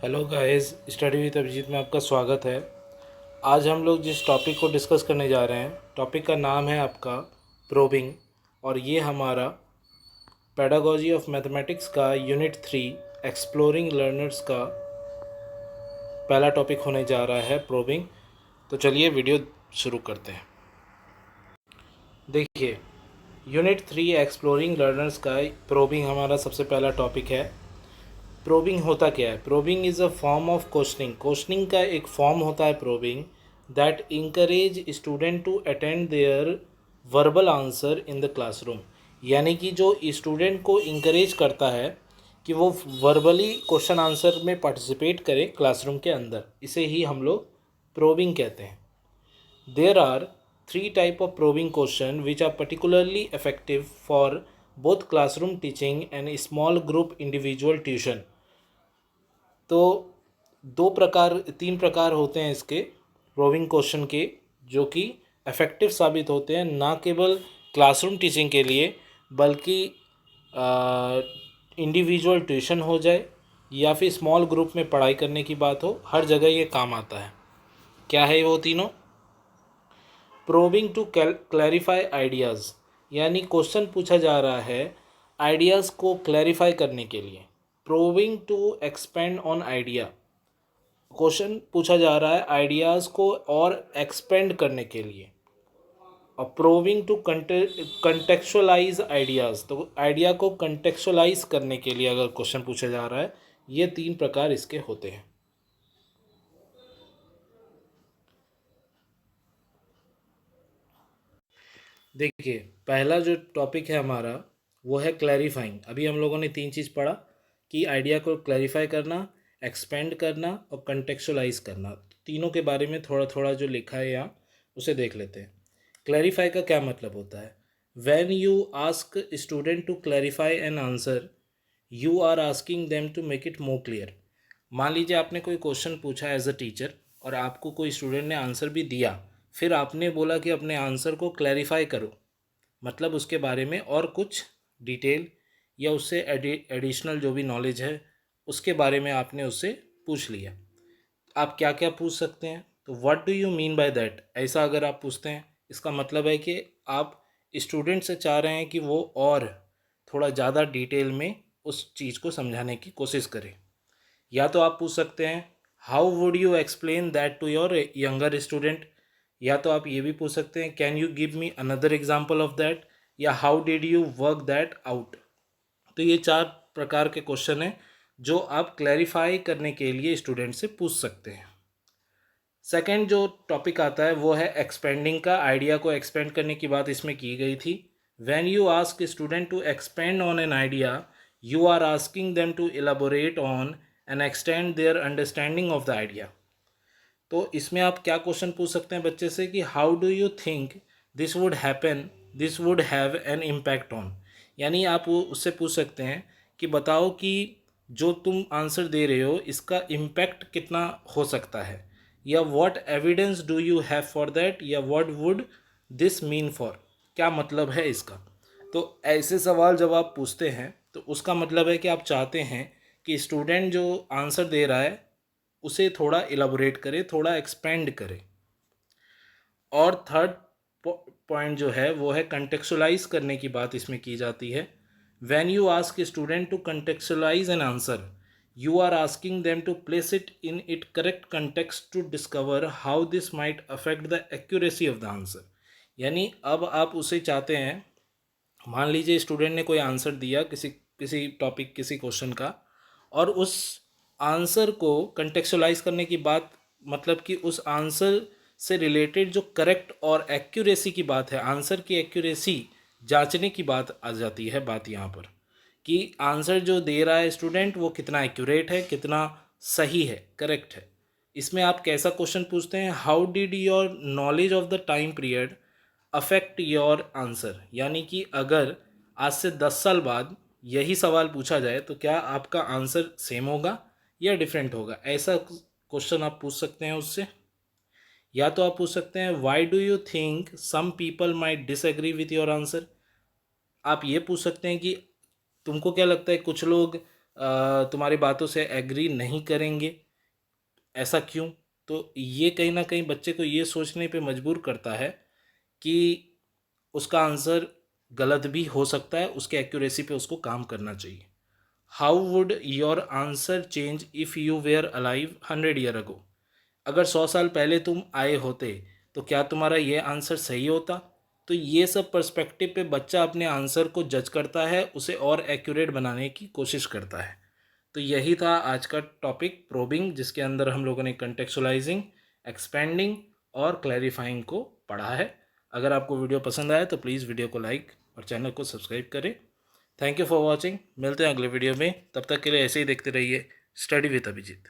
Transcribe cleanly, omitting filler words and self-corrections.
Hello guys, study with Abhijeet में आपका स्वागत है। आज हम लोग जिस टॉपिक को डिस्कस करने जा रहे हैं, टॉपिक का नाम है आपका प्रोबिंग। और ये हमारा पेडागोजी ऑफ मैथमेटिक्स का यूनिट 3 एक्सप्लोरिंग लर्नर्स का पहला टॉपिक होने जा रहा है, प्रोबिंग। तो चलिए वीडियो शुरू करते हैं। देखिए, यूनिट 3 एक्सप्लोरिंग लर्नर्स का प्रोबिंग हमारा सबसे पहला टॉपिक है। प्रोबिंग होता क्या है? Probing is a form of questioning. Questioning का एक फॉर्म होता है probing, that encourage student to attend their verbal answer in the classroom. यानी कि जो स्टूडेंट को इंकरेज करता है कि वो वर्बली क्वेश्चन आंसर में पार्टिसिपेट करे क्लासरूम के अंदर, इसे ही हम लोग प्रोबिंग कहते हैं। There are 3 type of probing question which are particularly effective for both classroom teaching and small group individual tuition. तो 3 प्रकार होते हैं इसके प्रोबिंग क्वेश्चन के, जो कि इफ़ेक्टिव साबित होते हैं ना केवल क्लासरूम टीचिंग के लिए, बल्कि इंडिविजुअल ट्यूशन हो जाए या फिर स्मॉल ग्रुप में पढ़ाई करने की बात हो, हर जगह ये काम आता है। क्या है वो तीनों? प्रोबिंग टू क्लैरिफाई आइडियाज़, यानी क्वेश्चन पूछा जा रहा है आइडियाज़ को क्लैरिफाई करने के लिए। Probing to expand on idea, question पूछा जा रहा है आइडियाज़ को और एक्सपेंड करने के लिए। और प्रोबिंग टू कंटेक्चुअलाइज आइडियाज़, तो आइडिया को कंटेक्चुअलाइज करने के लिए अगर क्वेश्चन पूछा जा रहा है, ये 3 प्रकार इसके होते हैं। देखिए, पहला जो टॉपिक है हमारा वो है क्लैरिफाइंग। अभी हम लोगों ने 3 चीज़ पढ़ा कि आइडिया को क्लैरिफाई करना, एक्सपेंड करना और कंटेक्चुअलाइज करना। तीनों के बारे में थोड़ा थोड़ा जो लिखा है यहाँ, उसे देख लेते हैं। क्लैरिफाई का क्या मतलब होता है? When you ask student to clarify an answer, you are asking them to make it more clear. मान लीजिए आपने कोई क्वेश्चन पूछा एज अ टीचर और आपको कोई स्टूडेंट ने आंसर भी दिया, फिर आपने बोला कि अपने आंसर को क्लैरिफाई करो, मतलब उसके बारे में और कुछ डिटेल या उससे एडिशनल जो भी नॉलेज है उसके बारे में आपने उससे पूछ लिया। आप क्या क्या पूछ सकते हैं? तो what do you mean by that, ऐसा अगर आप पूछते हैं, इसका मतलब है कि आप स्टूडेंट से चाह रहे हैं कि वो और थोड़ा ज़्यादा डिटेल में उस चीज़ को समझाने की कोशिश करें। या तो आप पूछ सकते हैं how would you explain that to your younger student, या तो आप ये भी पूछ सकते हैं can you give me another example of that, या how did you work that out. तो ये 4 प्रकार के क्वेश्चन हैं जो आप क्लैरिफाई करने के लिए स्टूडेंट से पूछ सकते हैं। सेकेंड जो टॉपिक आता है वो है एक्सपेंडिंग का। आइडिया को एक्सपेंड करने की बात इसमें की गई थी। When you ask student to expand on an idea, you are asking them to elaborate on and extend their understanding of the idea. तो इसमें आप क्या क्वेश्चन पूछ सकते हैं बच्चे से कि how do you think this would happen, this would have an impact on. यानी आप उससे पूछ सकते हैं कि बताओ कि जो तुम आंसर दे रहे हो इसका इम्पैक्ट कितना हो सकता है, या what evidence do you have for that, या what would this mean for, क्या मतलब है इसका। तो ऐसे सवाल जब आप पूछते हैं तो उसका मतलब है कि आप चाहते हैं कि स्टूडेंट जो आंसर दे रहा है उसे थोड़ा इलाबोरेट करे, थोड़ा एक्सपेंड करे। और थर्ड पॉइंट जो है वो है कंटेक्चुअलाइज करने की बात इसमें की जाती है। When you ask student to contextualize an answer, you are asking them to place it in it correct context to discover how this might affect the accuracy of the answer. यानी अब आप उसे चाहते हैं, मान लीजिए स्टूडेंट ने कोई आंसर दिया किसी किसी टॉपिक, किसी क्वेश्चन का, और उस आंसर को कंटेक्चुअलाइज करने की बात, मतलब कि उस आंसर से रिलेटेड जो करेक्ट और एक्यूरेसी की बात है, आंसर की एक्यूरेसी जांचने की बात आ जाती है बात यहाँ पर, कि आंसर जो दे रहा है स्टूडेंट वो कितना एक्यूरेट है, कितना सही है, करेक्ट है। इसमें आप कैसा क्वेश्चन पूछते हैं? How did your knowledge of the time period affect your answer. यानी कि अगर आज से 10 साल बाद यही सवाल पूछा जाए तो क्या आपका आंसर सेम होगा या डिफरेंट होगा, ऐसा क्वेश्चन आप पूछ सकते हैं उससे। या तो आप पूछ सकते हैं why do you think some people might disagree with your answer. आप ये पूछ सकते हैं कि तुमको क्या लगता है कुछ लोग तुम्हारी बातों से एग्री नहीं करेंगे। ऐसा क्यों? तो ये कहीं ना कहीं बच्चे को ये सोचने पे मजबूर करता है कि उसका आंसर गलत भी हो सकता है, उसके एक्यूरेसी पे उसको काम करना चाहिए। How would your answer change if you were alive 100 year ago? अगर 100 साल पहले तुम आए होते तो क्या तुम्हारा ये आंसर सही होता? तो ये सब पर्सपेक्टिव पे बच्चा अपने आंसर को जज करता है, उसे और एक्यूरेट बनाने की कोशिश करता है। तो यही था आज का टॉपिक प्रोबिंग, जिसके अंदर हम लोगों ने कंटेक्चुअलाइजिंग, एक्सपेंडिंग और क्लैरिफाइंग को पढ़ा है। अगर आपको वीडियो पसंद आए तो प्लीज़ वीडियो को लाइक और चैनल को सब्सक्राइब करें। Thank you for watching. मिलते हैं अगले वीडियो में, तब तक के लिए ऐसे ही देखते रहिए स्टडी विद अभिजीत।